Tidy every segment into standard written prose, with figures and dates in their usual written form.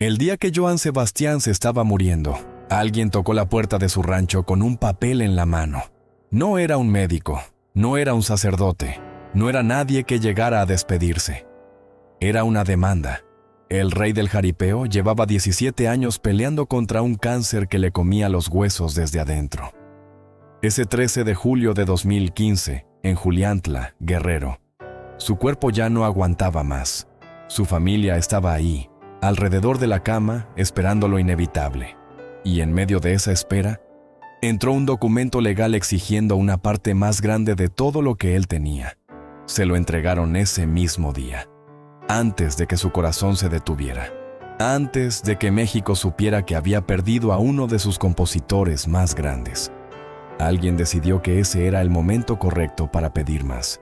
El día que Johann Sebastian se estaba muriendo, alguien tocó la puerta de su rancho con un papel en la mano. No era un médico, no era un sacerdote, no era nadie que llegara a despedirse. Era una demanda. El rey del jaripeo llevaba 17 años peleando contra un cáncer que le comía los huesos desde adentro. Ese 13 de julio de 2015, en Juliantla, Guerrero, su cuerpo ya no aguantaba más. Su familia estaba ahí, alrededor de la cama, esperando lo inevitable. Y en medio de esa espera, entró un documento legal exigiendo una parte más grande de todo lo que él tenía. Se lo entregaron ese mismo día, antes de que su corazón se detuviera, antes de que México supiera que había perdido a uno de sus compositores más grandes. Alguien decidió que ese era el momento correcto para pedir más.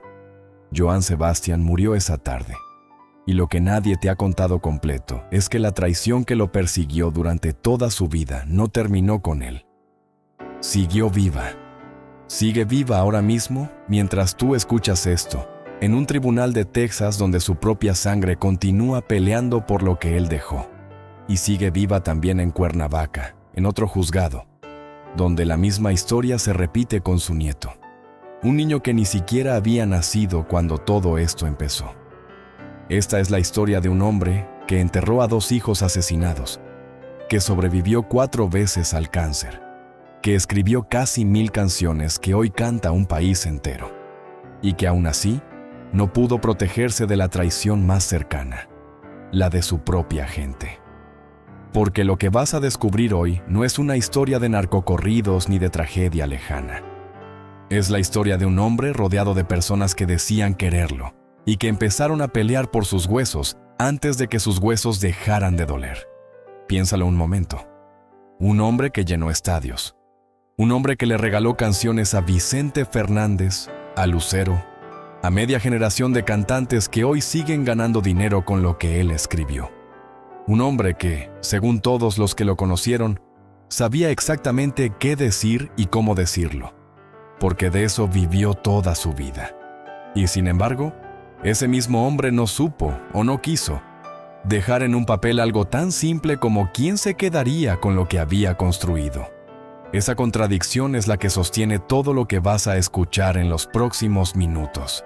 Johann Sebastian murió esa tarde. Y lo que nadie te ha contado completo es que la traición que lo persiguió durante toda su vida no terminó con él. Siguió viva. Sigue viva ahora mismo mientras tú escuchas esto, en un tribunal de Texas donde su propia sangre continúa peleando por lo que él dejó. Y sigue viva también en Cuernavaca, en otro juzgado, donde la misma historia se repite con su nieto. Un niño que ni siquiera había nacido cuando todo esto empezó. Esta es la historia de un hombre que enterró a 2 hijos asesinados, que sobrevivió 4 veces al cáncer, que escribió casi 1000 canciones que hoy canta un país entero, y que aún así no pudo protegerse de la traición más cercana, la de su propia gente. Porque lo que vas a descubrir hoy no es una historia de narcocorridos ni de tragedia lejana. Es la historia de un hombre rodeado de personas que decían quererlo, y que empezaron a pelear por sus huesos antes de que sus huesos dejaran de doler. Piénsalo un momento. Un hombre que llenó estadios. Un hombre que le regaló canciones a Vicente Fernández, a Lucero, a media generación de cantantes que hoy siguen ganando dinero con lo que él escribió. Un hombre que, según todos los que lo conocieron, sabía exactamente qué decir y cómo decirlo, porque de eso vivió toda su vida. Y sin embargo, ese mismo hombre no supo o no quiso dejar en un papel algo tan simple como quién se quedaría con lo que había construido. Esa contradicción es la que sostiene todo lo que vas a escuchar en los próximos minutos.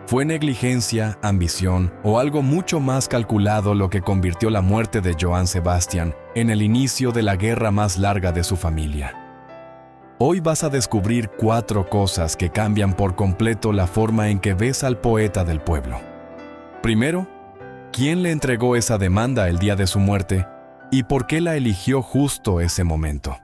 ¿Fue negligencia, ambición o algo mucho más calculado lo que convirtió la muerte de Johann Sebastian en el inicio de la guerra más larga de su familia? Hoy vas a descubrir 4 cosas que cambian por completo la forma en que ves al poeta del pueblo. Primero, ¿quién le entregó esa demanda el día de su muerte y por qué la eligió justo ese momento?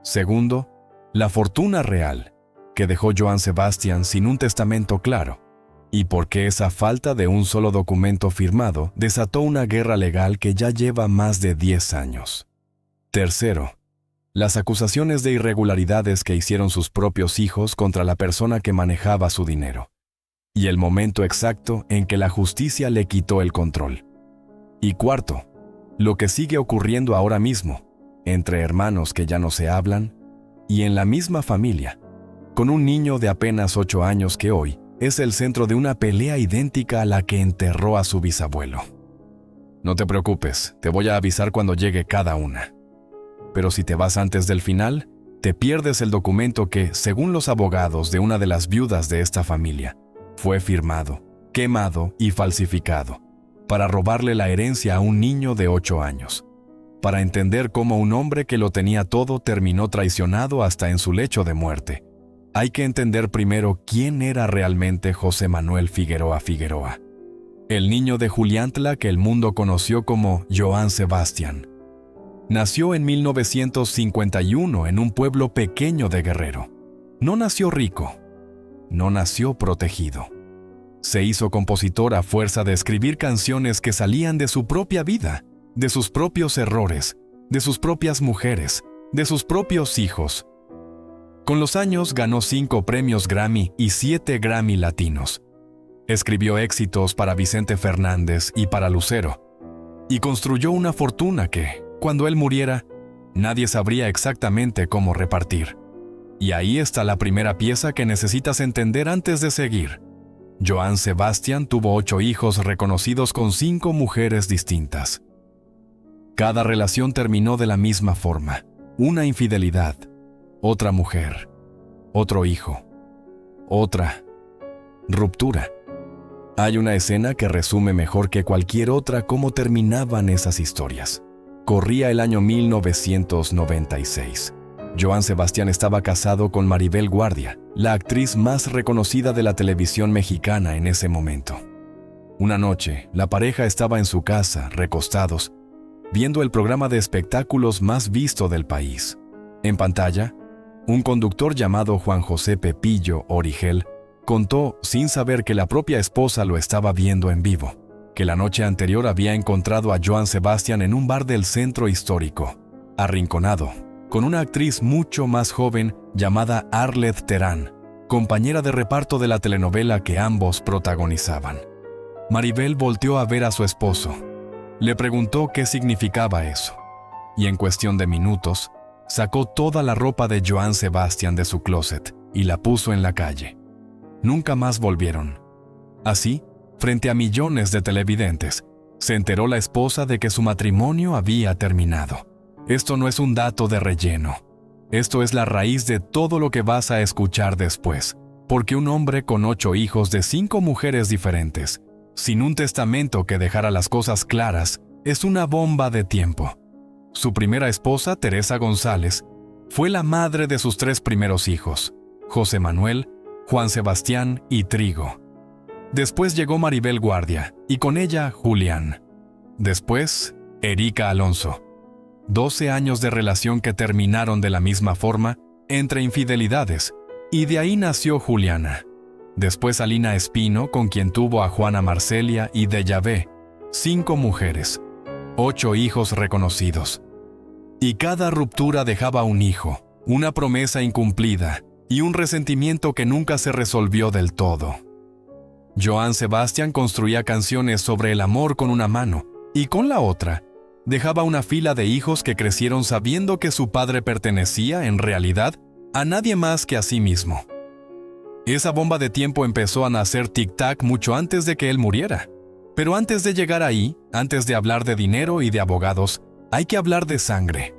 Segundo, la fortuna real que dejó Johann Sebastian sin un testamento claro y por qué esa falta de un solo documento firmado desató una guerra legal que ya lleva más de 10 años. Tercero, las acusaciones de irregularidades que hicieron sus propios hijos contra la persona que manejaba su dinero, y el momento exacto en que la justicia le quitó el control. Y cuarto, lo que sigue ocurriendo ahora mismo, entre hermanos que ya no se hablan, y en la misma familia, con un niño de apenas 8 años que hoy es el centro de una pelea idéntica a la que enterró a su bisabuelo. No te preocupes, te voy a avisar cuando llegue cada una. Pero si te vas antes del final, te pierdes el documento que, según los abogados de una de las viudas de esta familia, fue firmado, quemado y falsificado, para robarle la herencia a un niño de 8 años, para entender cómo un hombre que lo tenía todo terminó traicionado hasta en su lecho de muerte. Hay que entender primero quién era realmente José Manuel Figueroa Figueroa, el niño de Juliantla que el mundo conoció como Johann Sebastian. Nació en 1951 en un pueblo pequeño de Guerrero. No nació rico, no nació protegido. Se hizo compositor a fuerza de escribir canciones que salían de su propia vida, de sus propios errores, de sus propias mujeres, de sus propios hijos. Con los años ganó 5 premios Grammy y 7 Grammy latinos. Escribió éxitos para Vicente Fernández y para Lucero, y construyó una fortuna que, cuando él muriera, nadie sabría exactamente cómo repartir. Y ahí está la primera pieza que necesitas entender antes de seguir. Johann Sebastian tuvo 8 hijos reconocidos con 5 mujeres distintas. Cada relación terminó de la misma forma. Una infidelidad, otra mujer, otro hijo, otra ruptura. Hay una escena que resume mejor que cualquier otra cómo terminaban esas historias. Corría el año 1996. Joan Sebastián estaba casado con Maribel Guardia, la actriz más reconocida de la televisión mexicana en ese momento. Una noche, la pareja estaba en su casa, recostados, viendo el programa de espectáculos más visto del país. En pantalla, un conductor llamado Juan José Pepillo Origel contó, sin saber que la propia esposa lo estaba viendo en vivo, que la noche anterior había encontrado a Joan Sebastián en un bar del centro histórico, arrinconado, con una actriz mucho más joven llamada Arlet Terán, compañera de reparto de la telenovela que ambos protagonizaban. Maribel volteó a ver a su esposo. Le preguntó qué significaba eso, y en cuestión de minutos, sacó toda la ropa de Joan Sebastián de su closet y la puso en la calle. Nunca más volvieron. Así, frente a millones de televidentes, se enteró la esposa de que su matrimonio había terminado. Esto no es un dato de relleno. Esto es la raíz de todo lo que vas a escuchar después, porque un hombre con 8 hijos de 5 mujeres diferentes, sin un testamento que dejara las cosas claras, es una bomba de tiempo. Su primera esposa, Teresa González, fue la madre de sus 3 primeros hijos, José Manuel, Juan Sebastián y Trigo. Después llegó Maribel Guardia, y con ella Julián. Después, Erika Alonso. 12 años de relación que terminaron de la misma forma, entre infidelidades, y de ahí nació Juliana. Después Alina Espino, con quien tuvo a Juana Marcelia y Deyavé, 5 mujeres, 8 hijos reconocidos. Y cada ruptura dejaba un hijo, una promesa incumplida y un resentimiento que nunca se resolvió del todo. Joan Sebastián construía canciones sobre el amor con una mano y con la otra dejaba una fila de hijos que crecieron sabiendo que su padre pertenecía, en realidad, a nadie más que a sí mismo. Esa bomba de tiempo empezó a nacer tic-tac mucho antes de que él muriera. Pero antes de llegar ahí, antes de hablar de dinero y de abogados, hay que hablar de sangre.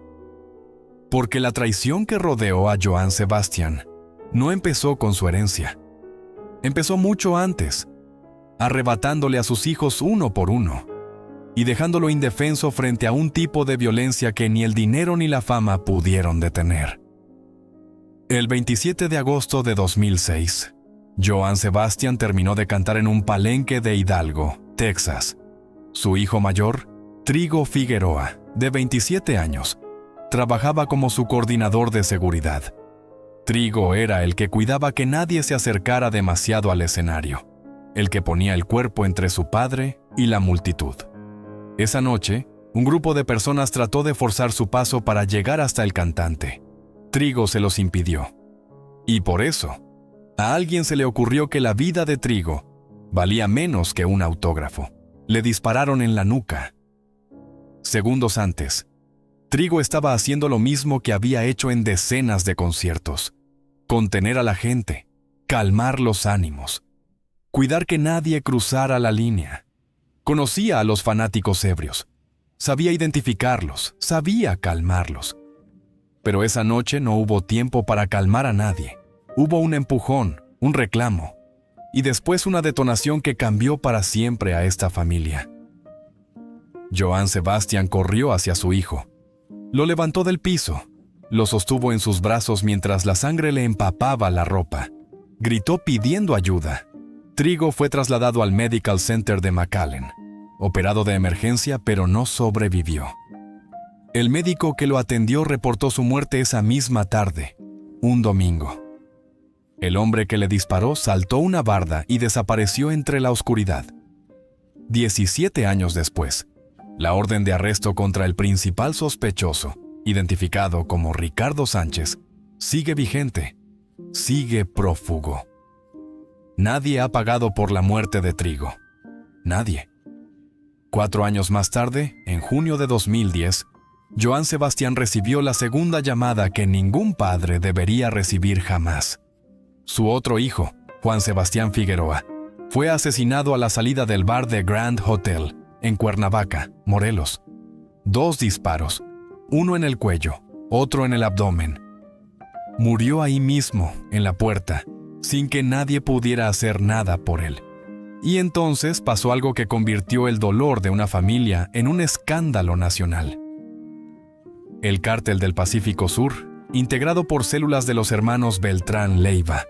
Porque la traición que rodeó a Joan Sebastián no empezó con su herencia. Empezó mucho antes, arrebatándole a sus hijos uno por uno y dejándolo indefenso frente a un tipo de violencia que ni el dinero ni la fama pudieron detener. El 27 de agosto de 2006, Joan Sebastián terminó de cantar en un palenque de Hidalgo, Texas. Su hijo mayor, Trigo Figueroa, de 27 años, trabajaba como su coordinador de seguridad. Trigo era el que cuidaba que nadie se acercara demasiado al escenario, el que ponía el cuerpo entre su padre y la multitud. Esa noche, un grupo de personas trató de forzar su paso para llegar hasta el cantante. Trigo se los impidió. Y por eso, a alguien se le ocurrió que la vida de Trigo valía menos que un autógrafo. Le dispararon en la nuca. Segundos antes, Trigo estaba haciendo lo mismo que había hecho en decenas de conciertos: contener a la gente, calmar los ánimos, cuidar que nadie cruzara la línea. Conocía a los fanáticos ebrios, sabía identificarlos, sabía calmarlos. Pero esa noche no hubo tiempo para calmar a nadie. Hubo un empujón, un reclamo, y después una detonación que cambió para siempre a esta familia. Joan Sebastián corrió hacia su hijo. Lo levantó del piso, lo sostuvo en sus brazos mientras la sangre le empapaba la ropa. Gritó pidiendo ayuda. Trigo fue trasladado al Medical Center de McAllen, operado de emergencia, pero no sobrevivió. El médico que lo atendió reportó su muerte esa misma tarde, un domingo. El hombre que le disparó saltó una barda y desapareció entre la oscuridad. 17 años después, la orden de arresto contra el principal sospechoso, identificado como Ricardo Sánchez, sigue vigente, sigue prófugo. Nadie ha pagado por la muerte de Trigo. Nadie. 4 años más tarde, en junio de 2010, Joan Sebastián recibió la segunda llamada que ningún padre debería recibir jamás. Su otro hijo, Juan Sebastián Figueroa, fue asesinado a la salida del bar de Grand Hotel, en Cuernavaca, Morelos. 2 disparos, uno en el cuello, otro en el abdomen. Murió ahí mismo, en la puerta, sin que nadie pudiera hacer nada por él. Y entonces pasó algo que convirtió el dolor de una familia en un escándalo nacional. El Cártel del Pacífico Sur, integrado por células de los hermanos Beltrán Leiva,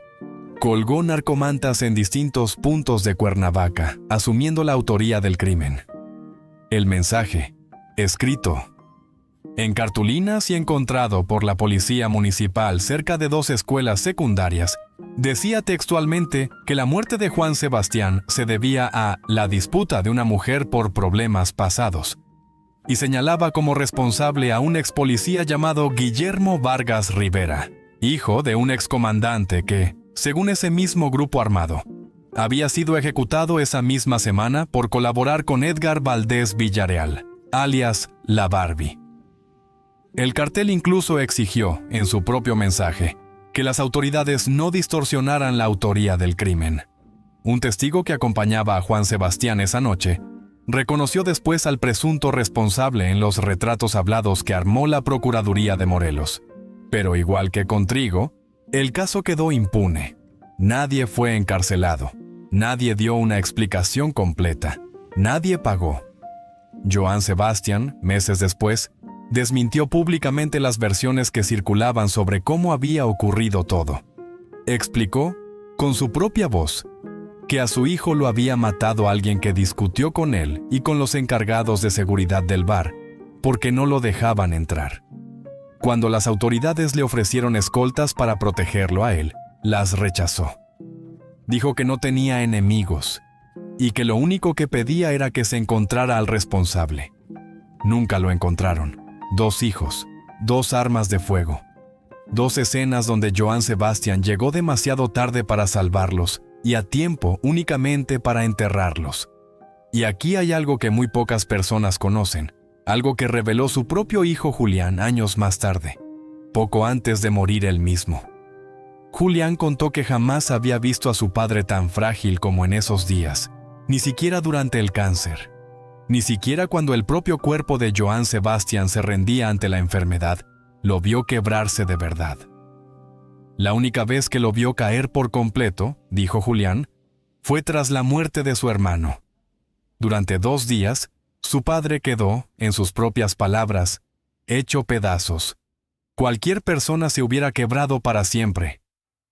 colgó narcomantas en distintos puntos de Cuernavaca, asumiendo la autoría del crimen. El mensaje, escrito en cartulinas y encontrado por la policía municipal cerca de 2 escuelas secundarias, decía textualmente que la muerte de Juan Sebastián se debía a la disputa de una mujer por problemas pasados, y señalaba como responsable a un ex policía llamado Guillermo Vargas Rivera, hijo de un excomandante que, según ese mismo grupo armado, había sido ejecutado esa misma semana por colaborar con Edgar Valdés Villarreal, alias La Barbie. El cartel incluso exigió, en su propio mensaje, que las autoridades no distorsionaran la autoría del crimen. Un testigo que acompañaba a Juan Sebastián esa noche reconoció después al presunto responsable en los retratos hablados que armó la Procuraduría de Morelos. Pero igual que con Trigo, el caso quedó impune. Nadie fue encarcelado. Nadie dio una explicación completa. Nadie pagó. Joan Sebastián, meses después, desmintió públicamente las versiones que circulaban sobre cómo había ocurrido todo. Explicó, con su propia voz, que a su hijo lo había matado alguien que discutió con él y con los encargados de seguridad del bar, porque no lo dejaban entrar. Cuando las autoridades le ofrecieron escoltas para protegerlo a él, las rechazó. Dijo que no tenía enemigos y que lo único que pedía era que se encontrara al responsable. Nunca lo encontraron. 2 hijos, 2 armas de fuego, 2 escenas donde Joan Sebastián llegó demasiado tarde para salvarlos y a tiempo únicamente para enterrarlos. Y aquí hay algo que muy pocas personas conocen, algo que reveló su propio hijo Julián años más tarde, poco antes de morir él mismo. Julián contó que jamás había visto a su padre tan frágil como en esos días, ni siquiera durante el cáncer. Ni siquiera cuando el propio cuerpo de Joan Sebastián se rendía ante la enfermedad, lo vio quebrarse de verdad. La única vez que lo vio caer por completo, dijo Julián, fue tras la muerte de su hermano. Durante 2 días, su padre quedó, en sus propias palabras, hecho pedazos. Cualquier persona se hubiera quebrado para siempre.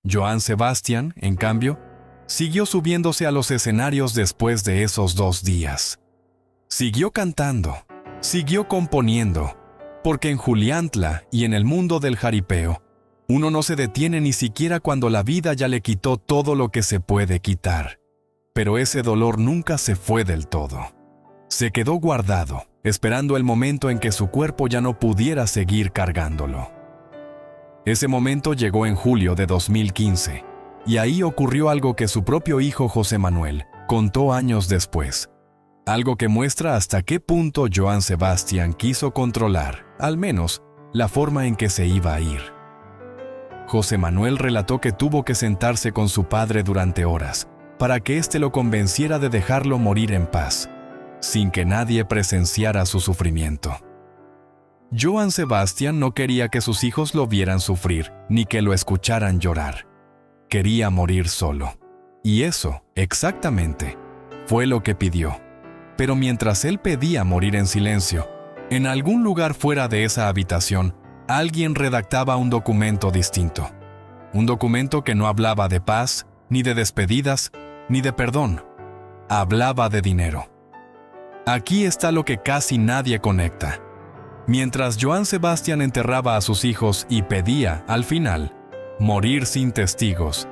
Joan Sebastián, en cambio, siguió subiéndose a los escenarios después de esos 2 días. Siguió cantando, siguió componiendo, porque en Juliantla y en el mundo del jaripeo, uno no se detiene ni siquiera cuando la vida ya le quitó todo lo que se puede quitar. Pero ese dolor nunca se fue del todo. Se quedó guardado, esperando el momento en que su cuerpo ya no pudiera seguir cargándolo. Ese momento llegó en julio de 2015, y ahí ocurrió algo que su propio hijo José Manuel contó años después. Algo que muestra hasta qué punto Joan Sebastián quiso controlar, al menos, la forma en que se iba a ir. José Manuel relató que tuvo que sentarse con su padre durante horas, para que éste lo convenciera de dejarlo morir en paz, sin que nadie presenciara su sufrimiento. Joan Sebastián no quería que sus hijos lo vieran sufrir, ni que lo escucharan llorar. Quería morir solo. Y eso, exactamente, fue lo que pidió. Pero mientras él pedía morir en silencio, en algún lugar fuera de esa habitación, alguien redactaba un documento distinto. Un documento que no hablaba de paz, ni de despedidas, ni de perdón. Hablaba de dinero. Aquí está lo que casi nadie conecta. Mientras Joan Sebastián enterraba a sus hijos y pedía, al final, morir sin testigos,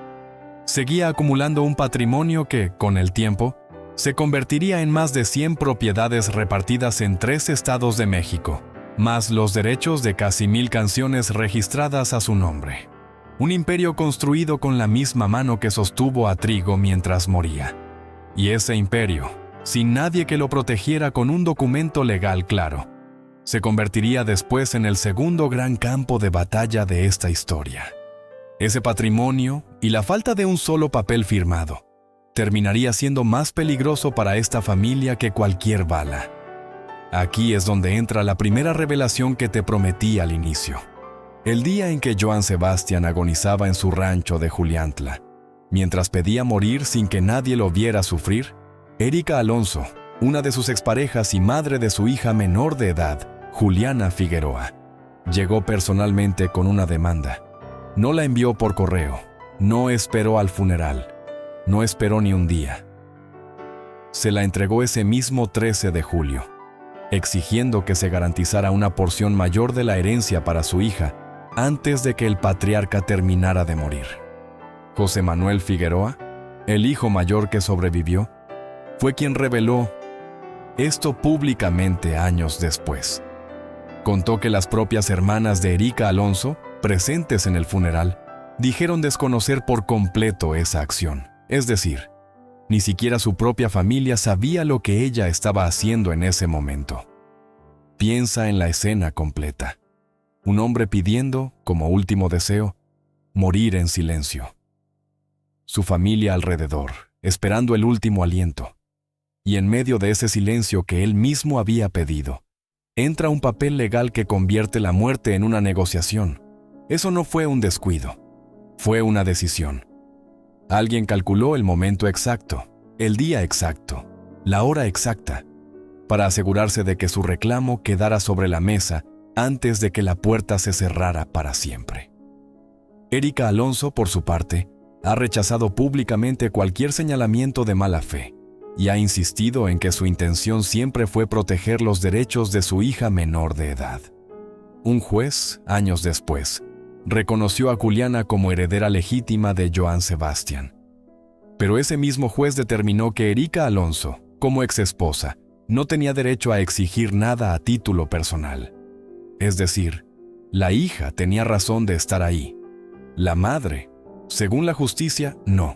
seguía acumulando un patrimonio que, con el tiempo, se convertiría en más de 100 propiedades repartidas en 3 estados de México, más los derechos de casi 1000 canciones registradas a su nombre. Un imperio construido con la misma mano que sostuvo a Trigo mientras moría. Y ese imperio, sin nadie que lo protegiera con un documento legal claro, se convertiría después en el segundo gran campo de batalla de esta historia. Ese patrimonio y la falta de un solo papel firmado terminaría siendo más peligroso para esta familia que cualquier bala. Aquí es donde entra la primera revelación que te prometí al inicio. El día en que Joan Sebastián agonizaba en su rancho de Juliantla, mientras pedía morir sin que nadie lo viera sufrir, Erika Alonso, una de sus exparejas y madre de su hija menor de edad, Juliana Figueroa, llegó personalmente con una demanda. No la envió por correo, no esperó al funeral, no esperó ni un día. Se la entregó ese mismo 13 de julio, exigiendo que se garantizara una porción mayor de la herencia para su hija antes de que el patriarca terminara de morir. José Manuel Figueroa, el hijo mayor que sobrevivió, fue quien reveló esto públicamente años después. Contó que las propias hermanas de Erika Alonso, presentes en el funeral, dijeron desconocer por completo esa acción. Es decir, ni siquiera su propia familia sabía lo que ella estaba haciendo en ese momento. Piensa en la escena completa. Un hombre pidiendo, como último deseo, morir en silencio. Su familia alrededor, esperando el último aliento. Y en medio de ese silencio que él mismo había pedido, entra un papel legal que convierte la muerte en una negociación. Eso no fue un descuido, fue una decisión. Alguien calculó el momento exacto, el día exacto, la hora exacta, para asegurarse de que su reclamo quedara sobre la mesa antes de que la puerta se cerrara para siempre. Erika Alonso, por su parte, ha rechazado públicamente cualquier señalamiento de mala fe y ha insistido en que su intención siempre fue proteger los derechos de su hija menor de edad. Un juez, años después, reconoció a Juliana como heredera legítima de Joan Sebastián. Pero ese mismo juez determinó que Erika Alonso, como exesposa, no tenía derecho a exigir nada a título personal. Es decir, la hija tenía razón de estar ahí. La madre, según la justicia, no.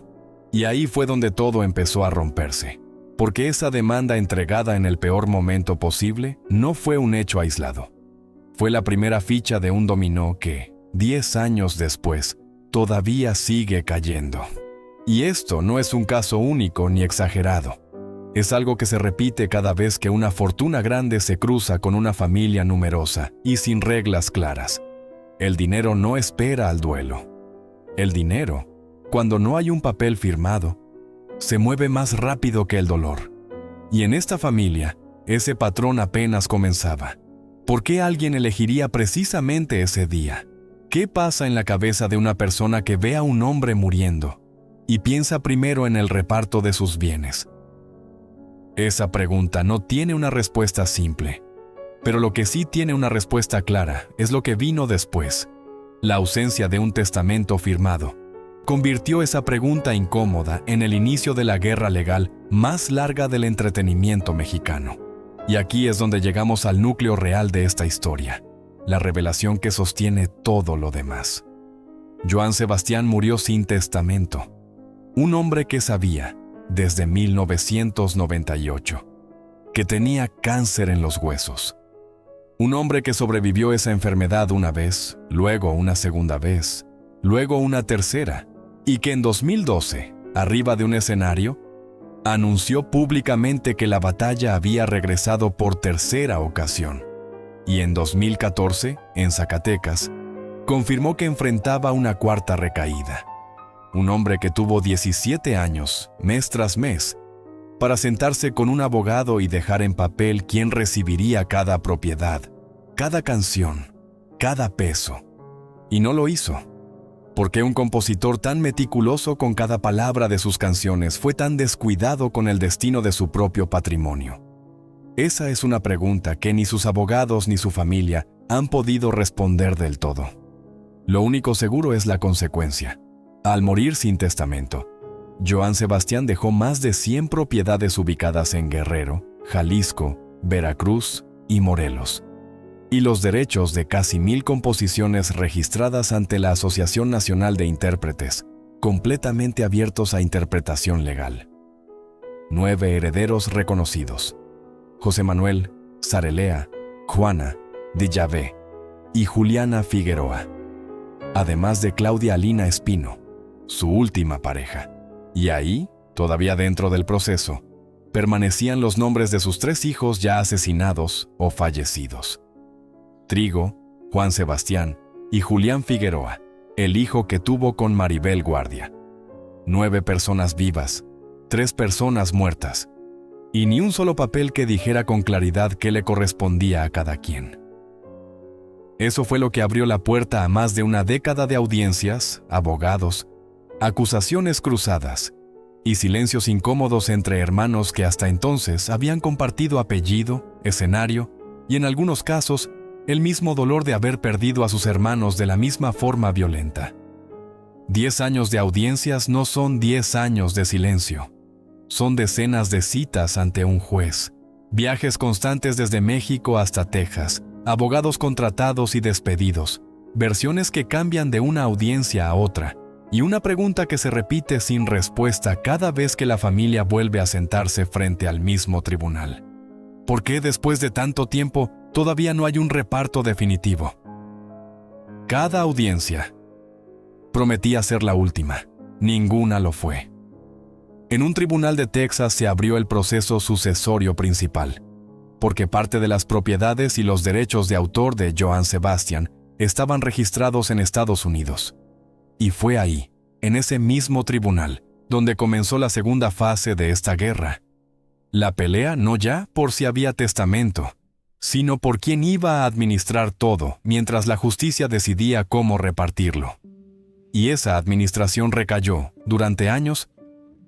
Y ahí fue donde todo empezó a romperse, porque esa demanda entregada en el peor momento posible no fue un hecho aislado. Fue la primera ficha de un dominó que, 10 años después, todavía sigue cayendo. Y esto no es un caso único ni exagerado. Es algo que se repite cada vez que una fortuna grande se cruza con una familia numerosa y sin reglas claras. El dinero no espera al duelo. El dinero, cuando no hay un papel firmado, se mueve más rápido que el dolor. Y en esta familia, ese patrón apenas comenzaba. ¿Por qué alguien elegiría precisamente ese día? ¿Qué pasa en la cabeza de una persona que ve a un hombre muriendo y piensa primero en el reparto de sus bienes? Esa pregunta no tiene una respuesta simple, pero lo que sí tiene una respuesta clara es lo que vino después. La ausencia de un testamento firmado convirtió esa pregunta incómoda en el inicio de la guerra legal más larga del entretenimiento mexicano. Y aquí es donde llegamos al núcleo real de esta historia, la revelación que sostiene todo lo demás. Joan Sebastián murió sin testamento. Un hombre que sabía, desde 1998, que tenía cáncer en los huesos. Un hombre que sobrevivió esa enfermedad una vez, luego una segunda vez, luego una tercera, y que en 2012, arriba de un escenario, anunció públicamente que la batalla había regresado por tercera ocasión. Y en 2014, en Zacatecas, confirmó que enfrentaba una cuarta recaída. Un hombre que tuvo 17 años, mes tras mes, para sentarse con un abogado y dejar en papel quién recibiría cada propiedad, cada canción, cada peso. Y no lo hizo. ¿Por qué un compositor tan meticuloso con cada palabra de sus canciones fue tan descuidado con el destino de su propio patrimonio? Esa es una pregunta que ni sus abogados ni su familia han podido responder del todo. Lo único seguro es la consecuencia. Al morir sin testamento, Joan Sebastián dejó más de 100 propiedades ubicadas en Guerrero, Jalisco, Veracruz y Morelos, y los derechos de casi 1000 composiciones registradas ante la Asociación Nacional de Intérpretes, completamente abiertos a interpretación legal. 9 herederos reconocidos: José Manuel, Sarelea, Juana, Dillavé y Juliana Figueroa, además de Claudia Alina Espino, su última pareja. Y ahí, todavía dentro del proceso, permanecían los nombres de sus 3 hijos ya asesinados o fallecidos: Trigo, Juan Sebastián y Julián Figueroa, el hijo que tuvo con Maribel Guardia. 9 personas vivas, 3 personas muertas, y ni un solo papel que dijera con claridad qué le correspondía a cada quien. Eso fue lo que abrió la puerta a más de una década de audiencias, abogados, acusaciones cruzadas y silencios incómodos entre hermanos que hasta entonces habían compartido apellido, escenario y, en algunos casos, el mismo dolor de haber perdido a sus hermanos de la misma forma violenta. 10 años de audiencias no son 10 años de silencio. Son decenas de citas ante un juez, viajes constantes desde México hasta Texas, abogados contratados y despedidos, versiones que cambian de una audiencia a otra, y una pregunta que se repite sin respuesta cada vez que la familia vuelve a sentarse frente al mismo tribunal. ¿Por qué después de tanto tiempo todavía no hay un reparto definitivo? Cada audiencia prometía ser la última. Ninguna lo fue. En un tribunal de Texas se abrió el proceso sucesorio principal, porque parte de las propiedades y los derechos de autor de Johann Sebastian estaban registrados en Estados Unidos. Y fue ahí, en ese mismo tribunal, donde comenzó la segunda fase de esta guerra. La pelea no ya por si había testamento, sino por quién iba a administrar todo mientras la justicia decidía cómo repartirlo. Y esa administración recayó, durante años,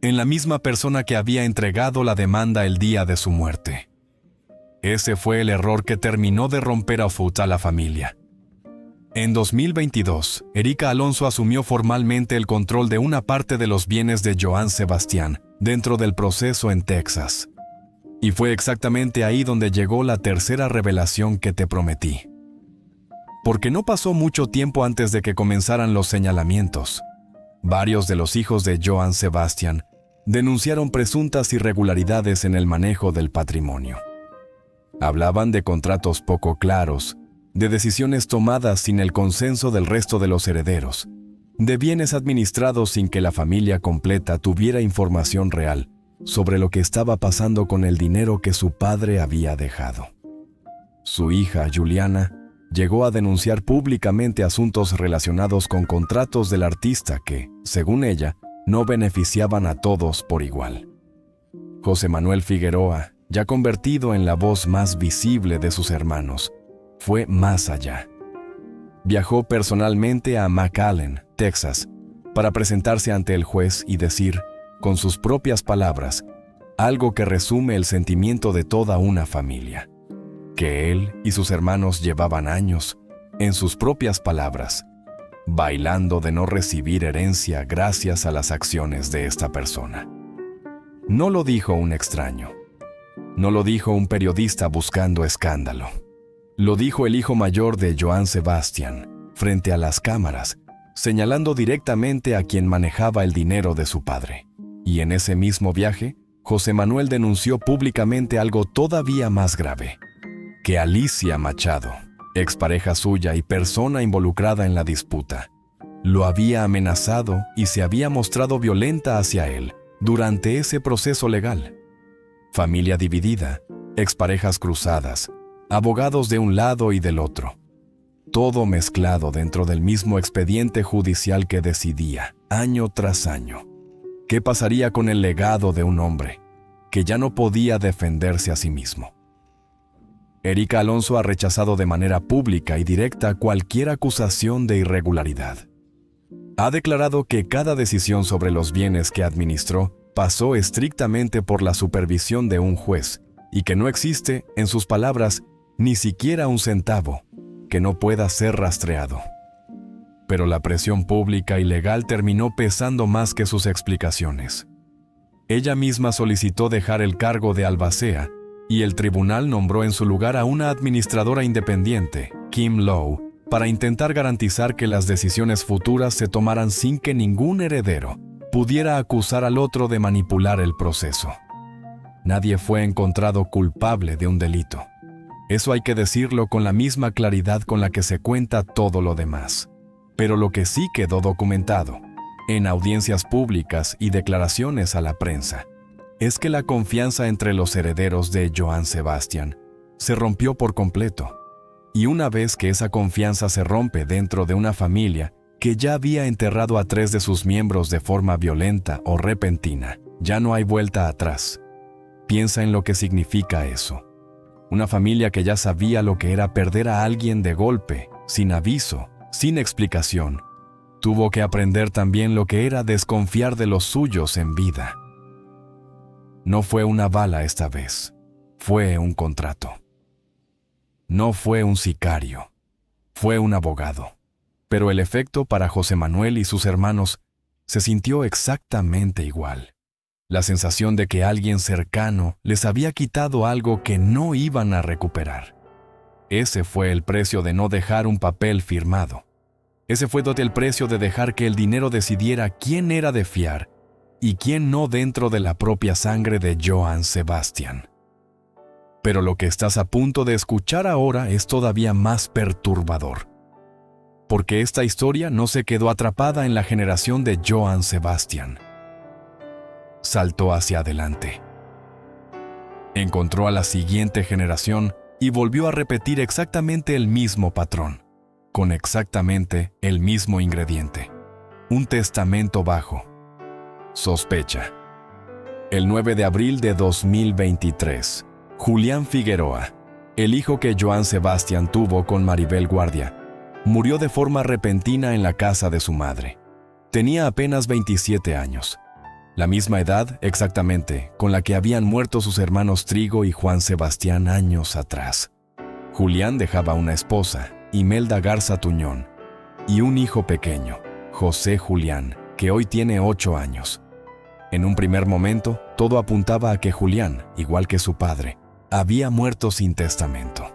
en la misma persona que había entregado la demanda el día de su muerte. Ese fue el error que terminó de romper a la familia. En 2022, Erika Alonso asumió formalmente el control de una parte de los bienes de Johann Sebastián dentro del proceso en Texas. Y fue exactamente ahí donde llegó la tercera revelación que te prometí. Porque no pasó mucho tiempo antes de que comenzaran los señalamientos. Varios de los hijos de Johann Sebastián denunciaron presuntas irregularidades en el manejo del patrimonio. Hablaban de contratos poco claros, de decisiones tomadas sin el consenso del resto de los herederos, de bienes administrados sin que la familia completa tuviera información real sobre lo que estaba pasando con el dinero que su padre había dejado. Su hija, Juliana, llegó a denunciar públicamente asuntos relacionados con contratos del artista que, según ella, no beneficiaban a todos por igual. José Manuel Figueroa, ya convertido en la voz más visible de sus hermanos, fue más allá. Viajó personalmente a McAllen, Texas, para presentarse ante el juez y decir, con sus propias palabras, algo que resume el sentimiento de toda una familia: que él y sus hermanos llevaban años, en sus propias palabras, bailando de no recibir herencia gracias a las acciones de esta persona. No lo dijo un extraño. No lo dijo un periodista buscando escándalo. Lo dijo el hijo mayor de Johann Sebastian, frente a las cámaras, señalando directamente a quien manejaba el dinero de su padre. Y en ese mismo viaje, José Manuel denunció públicamente algo todavía más grave: que Alicia Machado, expareja suya y persona involucrada en la disputa, lo había amenazado y se había mostrado violenta hacia él durante ese proceso legal. Familia dividida, exparejas cruzadas, abogados de un lado y del otro. Todo mezclado dentro del mismo expediente judicial que decidía, año tras año, qué pasaría con el legado de un hombre que ya no podía defenderse a sí mismo. Erika Alonso ha rechazado de manera pública y directa cualquier acusación de irregularidad. Ha declarado que cada decisión sobre los bienes que administró pasó estrictamente por la supervisión de un juez y que no existe, en sus palabras, ni siquiera un centavo que no pueda ser rastreado. Pero la presión pública y legal terminó pesando más que sus explicaciones. Ella misma solicitó dejar el cargo de albacea y el tribunal nombró en su lugar a una administradora independiente, Kim Lowe, para intentar garantizar que las decisiones futuras se tomaran sin que ningún heredero pudiera acusar al otro de manipular el proceso. Nadie fue encontrado culpable de un delito. Eso hay que decirlo con la misma claridad con la que se cuenta todo lo demás. Pero lo que sí quedó documentado, en audiencias públicas y declaraciones a la prensa, es que la confianza entre los herederos de Johann Sebastian se rompió por completo. Y una vez que esa confianza se rompe dentro de una familia que ya había enterrado a 3 de sus miembros de forma violenta o repentina, ya no hay vuelta atrás. Piensa en lo que significa eso. Una familia que ya sabía lo que era perder a alguien de golpe, sin aviso, sin explicación, tuvo que aprender también lo que era desconfiar de los suyos en vida. No fue una bala esta vez, fue un contrato. No fue un sicario, fue un abogado. Pero el efecto para José Manuel y sus hermanos se sintió exactamente igual. La sensación de que alguien cercano les había quitado algo que no iban a recuperar. Ese fue el precio de no dejar un papel firmado. Ese fue el precio de dejar que el dinero decidiera quién era de fiar y quién no dentro de la propia sangre de Johann Sebastian. Pero lo que estás a punto de escuchar ahora es todavía más perturbador, porque esta historia no se quedó atrapada en la generación de Johann Sebastian. Saltó hacia adelante. Encontró a la siguiente generación y volvió a repetir exactamente el mismo patrón, con exactamente el mismo ingrediente: un testamento bajo. Sospecha. El 9 de abril de 2023, Julián Figueroa, el hijo que Johann Sebastian tuvo con Maribel Guardia, murió de forma repentina en la casa de su madre. Tenía apenas 27 años, la misma edad exactamente con la que habían muerto sus hermanos Trigo y Juan Sebastián años atrás. Julián dejaba una esposa, Imelda Garza Tuñón, y un hijo pequeño, José Julián, que hoy tiene 8 años. En un primer momento, todo apuntaba a que Julián, igual que su padre, había muerto sin testamento.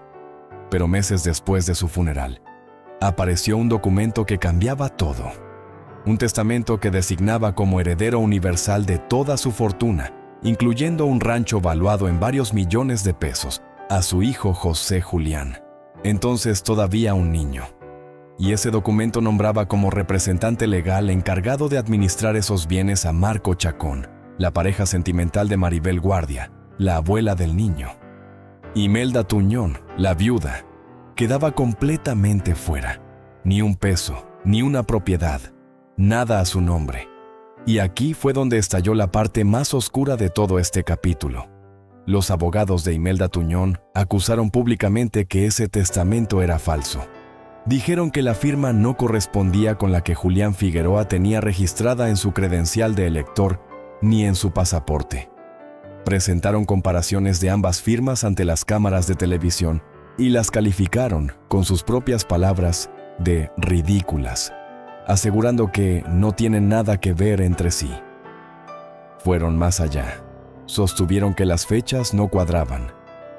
Pero meses después de su funeral, apareció un documento que cambiaba todo. Un testamento que designaba como heredero universal de toda su fortuna, incluyendo un rancho valuado en varios millones de pesos, a su hijo José Julián, entonces todavía un niño. Y ese documento nombraba como representante legal encargado de administrar esos bienes a Marco Chacón, la pareja sentimental de Maribel Guardia, la abuela del niño. Imelda Tuñón, la viuda, quedaba completamente fuera. Ni un peso, ni una propiedad, nada a su nombre. Y aquí fue donde estalló la parte más oscura de todo este capítulo. Los abogados de Imelda Tuñón acusaron públicamente que ese testamento era falso. Dijeron que la firma no correspondía con la que Julián Figueroa tenía registrada en su credencial de elector ni en su pasaporte. Presentaron comparaciones de ambas firmas ante las cámaras de televisión y las calificaron, con sus propias palabras, de ridículas, asegurando que no tienen nada que ver entre sí. Fueron más allá. Sostuvieron que las fechas no cuadraban,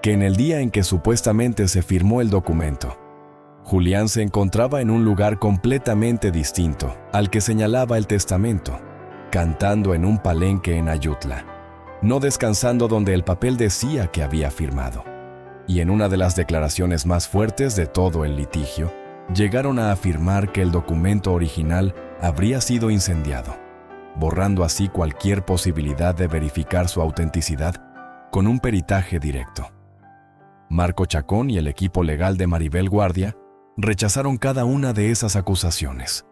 que en el día en que supuestamente se firmó el documento, Julián se encontraba en un lugar completamente distinto al que señalaba el testamento, cantando en un palenque en Ayutla, no descansando donde el papel decía que había firmado. Y en una de las declaraciones más fuertes de todo el litigio, llegaron a afirmar que el documento original habría sido incendiado, borrando así cualquier posibilidad de verificar su autenticidad con un peritaje directo. Marco Chacón y el equipo legal de Maribel Guardia rechazaron cada una de esas acusaciones.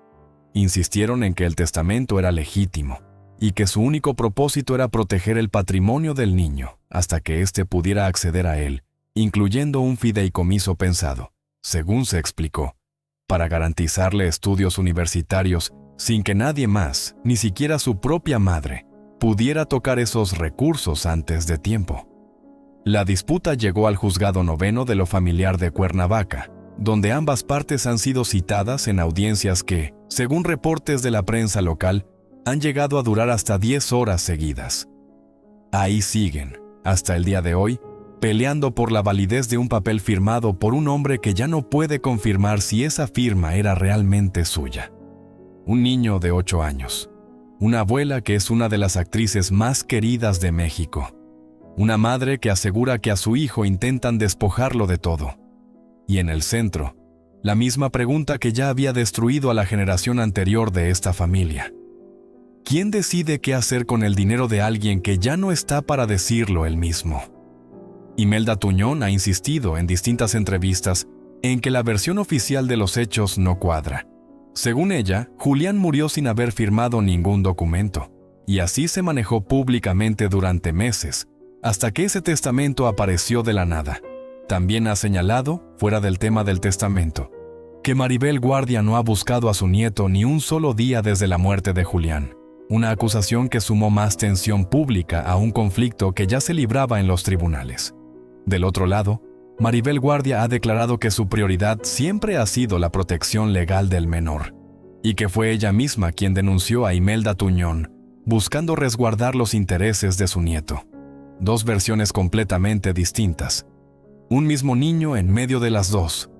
Insistieron en que el testamento era legítimo y que su único propósito era proteger el patrimonio del niño hasta que éste pudiera acceder a él, incluyendo un fideicomiso pensado, según se explicó, para garantizarle estudios universitarios sin que nadie más, ni siquiera su propia madre, pudiera tocar esos recursos antes de tiempo. La disputa llegó al Juzgado Noveno de lo Familiar de Cuernavaca, donde ambas partes han sido citadas en audiencias que, según reportes de la prensa local, han llegado a durar hasta 10 horas seguidas. Ahí siguen, hasta el día de hoy, peleando por la validez de un papel firmado por un hombre que ya no puede confirmar si esa firma era realmente suya. Un niño de 8 años, una abuela que es una de las actrices más queridas de México, una madre que asegura que a su hijo intentan despojarlo de todo. Y en el centro, la misma pregunta que ya había destruido a la generación anterior de esta familia. ¿Quién decide qué hacer con el dinero de alguien que ya no está para decirlo él mismo? Imelda Tuñón ha insistido en distintas entrevistas en que la versión oficial de los hechos no cuadra. Según ella, Julián murió sin haber firmado ningún documento, y así se manejó públicamente durante meses, hasta que ese testamento apareció de la nada. También ha señalado, fuera del tema del testamento, que Maribel Guardia no ha buscado a su nieto ni un solo día desde la muerte de Julián, una acusación que sumó más tensión pública a un conflicto que ya se libraba en los tribunales. Del otro lado, Maribel Guardia ha declarado que su prioridad siempre ha sido la protección legal del menor, y que fue ella misma quien denunció a Imelda Tuñón, buscando resguardar los intereses de su nieto. Dos versiones completamente distintas. Un mismo niño en medio de las dos.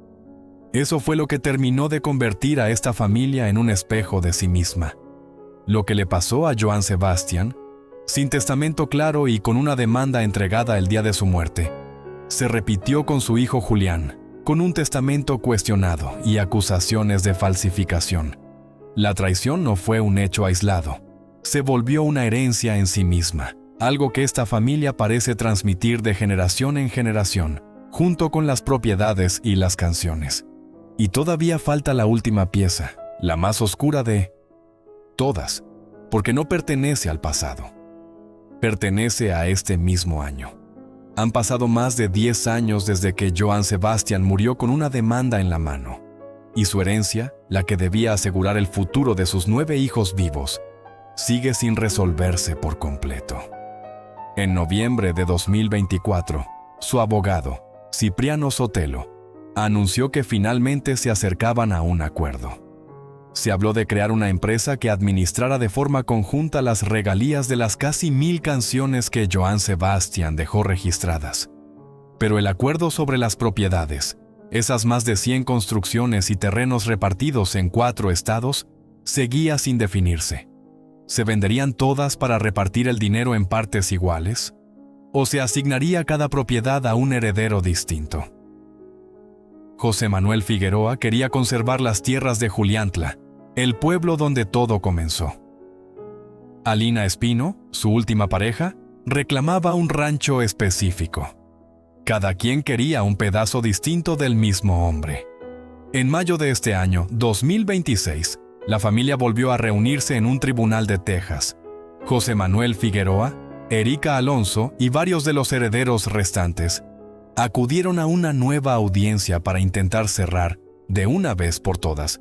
Eso fue lo que terminó de convertir a esta familia en un espejo de sí misma. Lo que le pasó a Johann Sebastian, sin testamento claro y con una demanda entregada el día de su muerte, se repitió con su hijo Julián, con un testamento cuestionado y acusaciones de falsificación. La traición no fue un hecho aislado, se volvió una herencia en sí misma, algo que esta familia parece transmitir de generación en generación, junto con las propiedades y las canciones. Y todavía falta la última pieza, la más oscura de todas, porque no pertenece al pasado. Pertenece a este mismo año. Han pasado más de 10 años desde que Johann Sebastian murió con una demanda en la mano, y su herencia, la que debía asegurar el futuro de sus 9 hijos vivos, sigue sin resolverse por completo. En noviembre de 2024, su abogado, Cipriano Sotelo, anunció que finalmente se acercaban a un acuerdo. Se habló de crear una empresa que administrara de forma conjunta las regalías de las casi 1000 canciones que Johann Sebastian dejó registradas. Pero el acuerdo sobre las propiedades, esas más de 100 construcciones y terrenos repartidos en 4 estados, seguía sin definirse. ¿Se venderían todas para repartir el dinero en partes iguales? ¿O se asignaría cada propiedad a un heredero distinto? José Manuel Figueroa quería conservar las tierras de Juliantla, el pueblo donde todo comenzó. Alina Espino, su última pareja, reclamaba un rancho específico. Cada quien quería un pedazo distinto del mismo hombre. En mayo de este año, 2026, la familia volvió a reunirse en un tribunal de Texas. José Manuel Figueroa, Erika Alonso y varios de los herederos restantes acudieron a una nueva audiencia para intentar cerrar, de una vez por todas,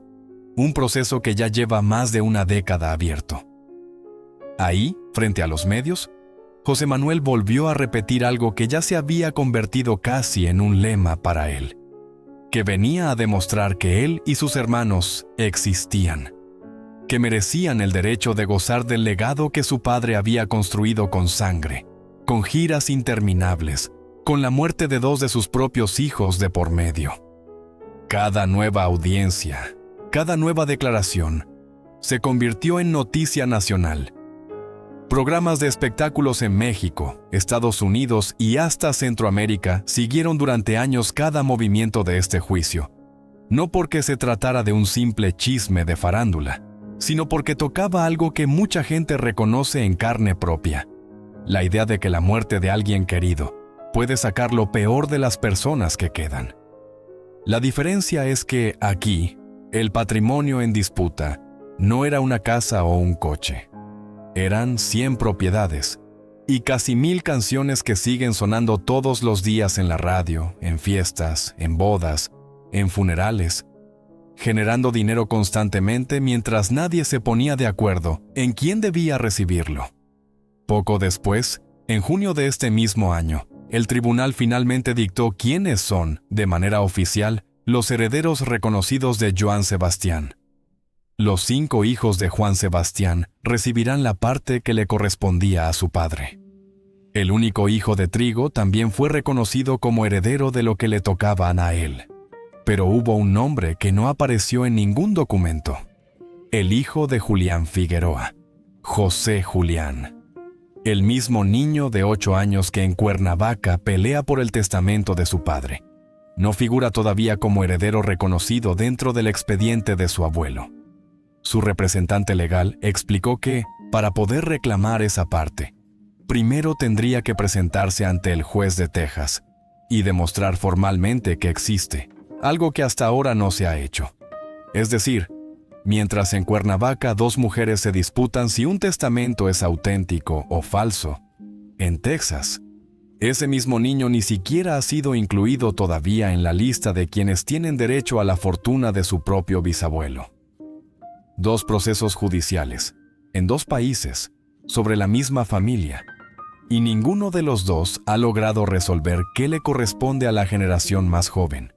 un proceso que ya lleva más de una década abierto. Ahí, frente a los medios, José Manuel volvió a repetir algo que ya se había convertido casi en un lema para él, que venía a demostrar que él y sus hermanos existían, que merecían el derecho de gozar del legado que su padre había construido con sangre, con giras interminables, con la muerte de 2 de sus propios hijos de por medio. Cada nueva audiencia, cada nueva declaración, se convirtió en noticia nacional. Programas de espectáculos en México, Estados Unidos y hasta Centroamérica siguieron durante años cada movimiento de este juicio, no porque se tratara de un simple chisme de farándula, sino porque tocaba algo que mucha gente reconoce en carne propia: la idea de que la muerte de alguien querido puede sacar lo peor de las personas que quedan. La diferencia es que aquí, el patrimonio en disputa no era una casa o un coche. Eran 100 propiedades y casi 1000 canciones que siguen sonando todos los días en la radio, en fiestas, en bodas, en funerales, generando dinero constantemente mientras nadie se ponía de acuerdo en quién debía recibirlo. Poco después, en junio de este mismo año, el tribunal finalmente dictó quiénes son, de manera oficial, los herederos reconocidos de Johann Sebastian. Los 5 hijos de Juan Sebastián recibirán la parte que le correspondía a su padre. El único hijo de Trigo también fue reconocido como heredero de lo que le tocaban a él. Pero hubo un nombre que no apareció en ningún documento: el hijo de Julián Figueroa, José Julián. El mismo niño de 8 años que en Cuernavaca pelea por el testamento de su padre. No figura todavía como heredero reconocido dentro del expediente de su abuelo. Su representante legal explicó que, Para poder reclamar esa parte, primero tendría que presentarse ante el juez de Texas y demostrar formalmente que existe, algo que hasta ahora no se ha hecho. Es decir, mientras en Cuernavaca dos mujeres se disputan si un testamento es auténtico o falso, en Texas, ese mismo niño ni siquiera ha sido incluido todavía en la lista de quienes tienen derecho a la fortuna de su propio bisabuelo. Dos procesos judiciales, en dos países, sobre la misma familia, y ninguno de los dos ha logrado resolver qué le corresponde a la generación más joven.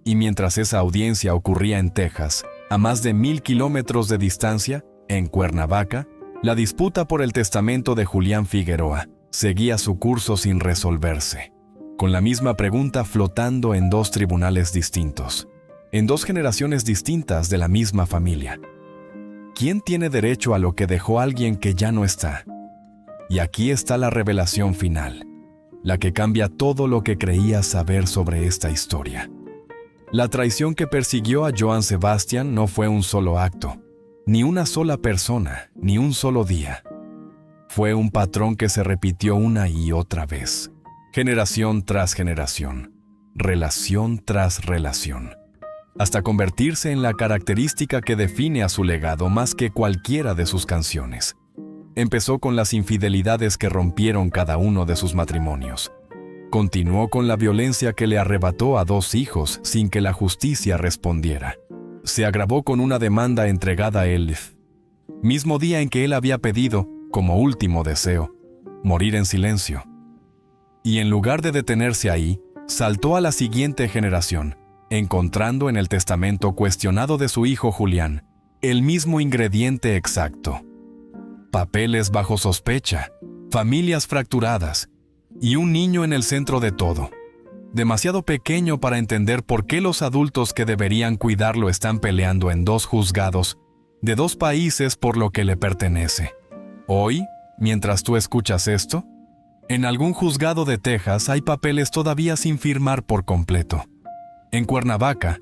Y mientras esa audiencia ocurría en Texas, a más de 1,000 kilómetros de distancia, en Cuernavaca, la disputa por el testamento de Julián Figueroa seguía su curso sin resolverse, con la misma pregunta flotando en dos tribunales distintos, en dos generaciones distintas de la misma familia. ¿Quién tiene derecho a lo que dejó alguien que ya no está? Y aquí está la revelación final, la que cambia todo lo que creías saber sobre esta historia. La traición que persiguió a Johann Sebastian no fue un solo acto, ni una sola persona, ni un solo día. Fue un patrón que se repitió una y otra vez, generación tras generación, relación tras relación, hasta convertirse en la característica que define a su legado más que cualquiera de sus canciones. Empezó con las infidelidades que rompieron cada uno de sus matrimonios. Continuó con la violencia que le arrebató a 2 hijos sin que la justicia respondiera. Se agravó con una demanda entregada a él, mismo día en que él había pedido, como último deseo, morir en silencio. Y en lugar de detenerse ahí, saltó a la siguiente generación, encontrando en el testamento cuestionado de su hijo Julián el mismo ingrediente exacto. Papeles bajo sospecha, familias fracturadas, y un niño en el centro de todo, demasiado pequeño para entender por qué los adultos que deberían cuidarlo están peleando en 2 juzgados de 2 países por lo que le pertenece. Hoy, mientras tú escuchas esto, en algún juzgado de Texas hay papeles todavía sin firmar por completo. En Cuernavaca,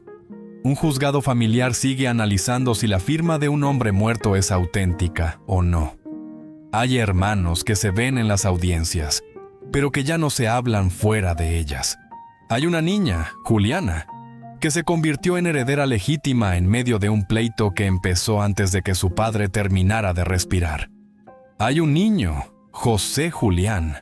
un juzgado familiar sigue analizando si la firma de un hombre muerto es auténtica o no. Hay hermanos que se ven en las audiencias, pero que ya no se hablan fuera de ellas. Hay una niña, Juliana, que se convirtió en heredera legítima en medio de un pleito que empezó antes de que su padre terminara de respirar. Hay un niño, José Julián,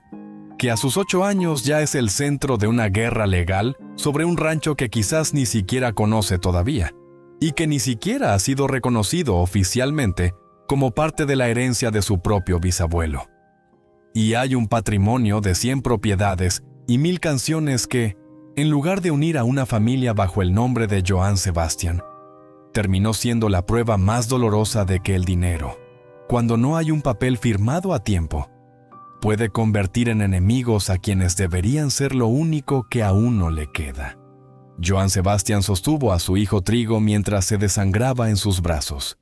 que a sus 8 años ya es el centro de una guerra legal sobre un rancho que quizás ni siquiera conoce todavía, y que ni siquiera ha sido reconocido oficialmente como parte de la herencia de su propio bisabuelo. Y hay un patrimonio de 100 propiedades y 1,000 canciones que, en lugar de unir a una familia bajo el nombre de Johann Sebastian, terminó siendo la prueba más dolorosa de que el dinero, cuando no hay un papel firmado a tiempo, puede convertir en enemigos a quienes deberían ser lo único que a uno le queda. Johann Sebastian sostuvo a su hijo Trigo mientras se desangraba en sus brazos.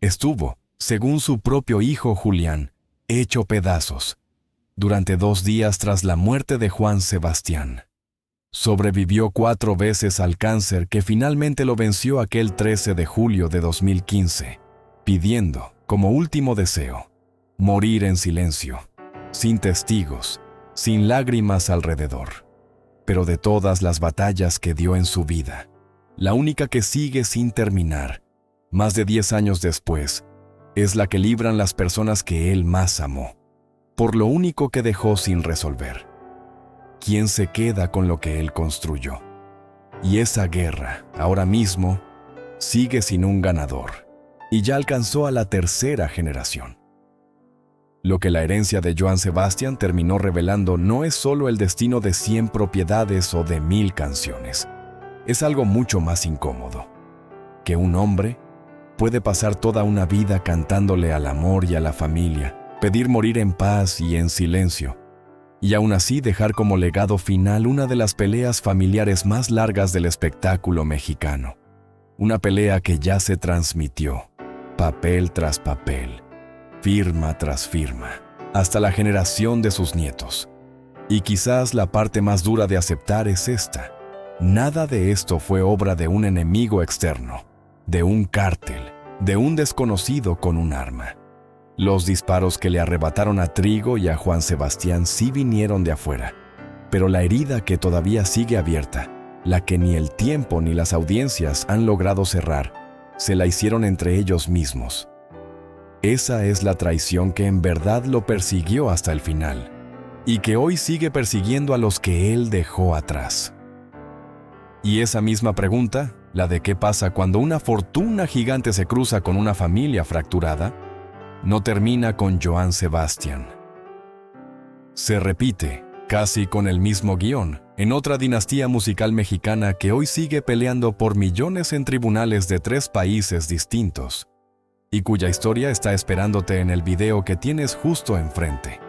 Estuvo, según su propio hijo Julián, hecho pedazos, durante 2 días tras la muerte de Juan Sebastián. Sobrevivió 4 veces al cáncer que finalmente lo venció aquel 13 de julio de 2015, pidiendo, como último deseo, morir en silencio, sin testigos, sin lágrimas alrededor. Pero de todas las batallas que dio en su vida, la única que sigue sin terminar, más de 10 años después, es la que libran las personas que él más amó, por lo único que dejó sin resolver. ¿Quién se queda con lo que él construyó? Y esa guerra, ahora mismo, sigue sin un ganador, y ya alcanzó a la 3ª generación. Lo que la herencia de Johann Sebastian terminó revelando no es solo el destino de 100 propiedades o de 1000 canciones. Es algo mucho más incómodo. Que un hombre puede pasar toda una vida cantándole al amor y a la familia, pedir morir en paz y en silencio, y aún así dejar como legado final una de las peleas familiares más largas del espectáculo mexicano. Una pelea que ya se transmitió, papel tras papel, firma tras firma, hasta la generación de sus nietos. Y quizás la parte más dura de aceptar es esta. Nada de esto fue obra de un enemigo externo, de un cártel, de un desconocido con un arma. Los disparos que le arrebataron a Trigo y a Juan Sebastián sí vinieron de afuera, pero la herida que todavía sigue abierta, la que ni el tiempo ni las audiencias han logrado cerrar, se la hicieron entre ellos mismos. Esa es la traición que en verdad lo persiguió hasta el final, y que hoy sigue persiguiendo a los que él dejó atrás. Y esa misma pregunta, la de qué pasa cuando una fortuna gigante se cruza con una familia fracturada, no termina con Johann Sebastian. Se repite, casi con el mismo guión, en otra dinastía musical mexicana que hoy sigue peleando por millones en tribunales de 3 países distintos, y cuya historia está esperándote en el video que tienes justo enfrente.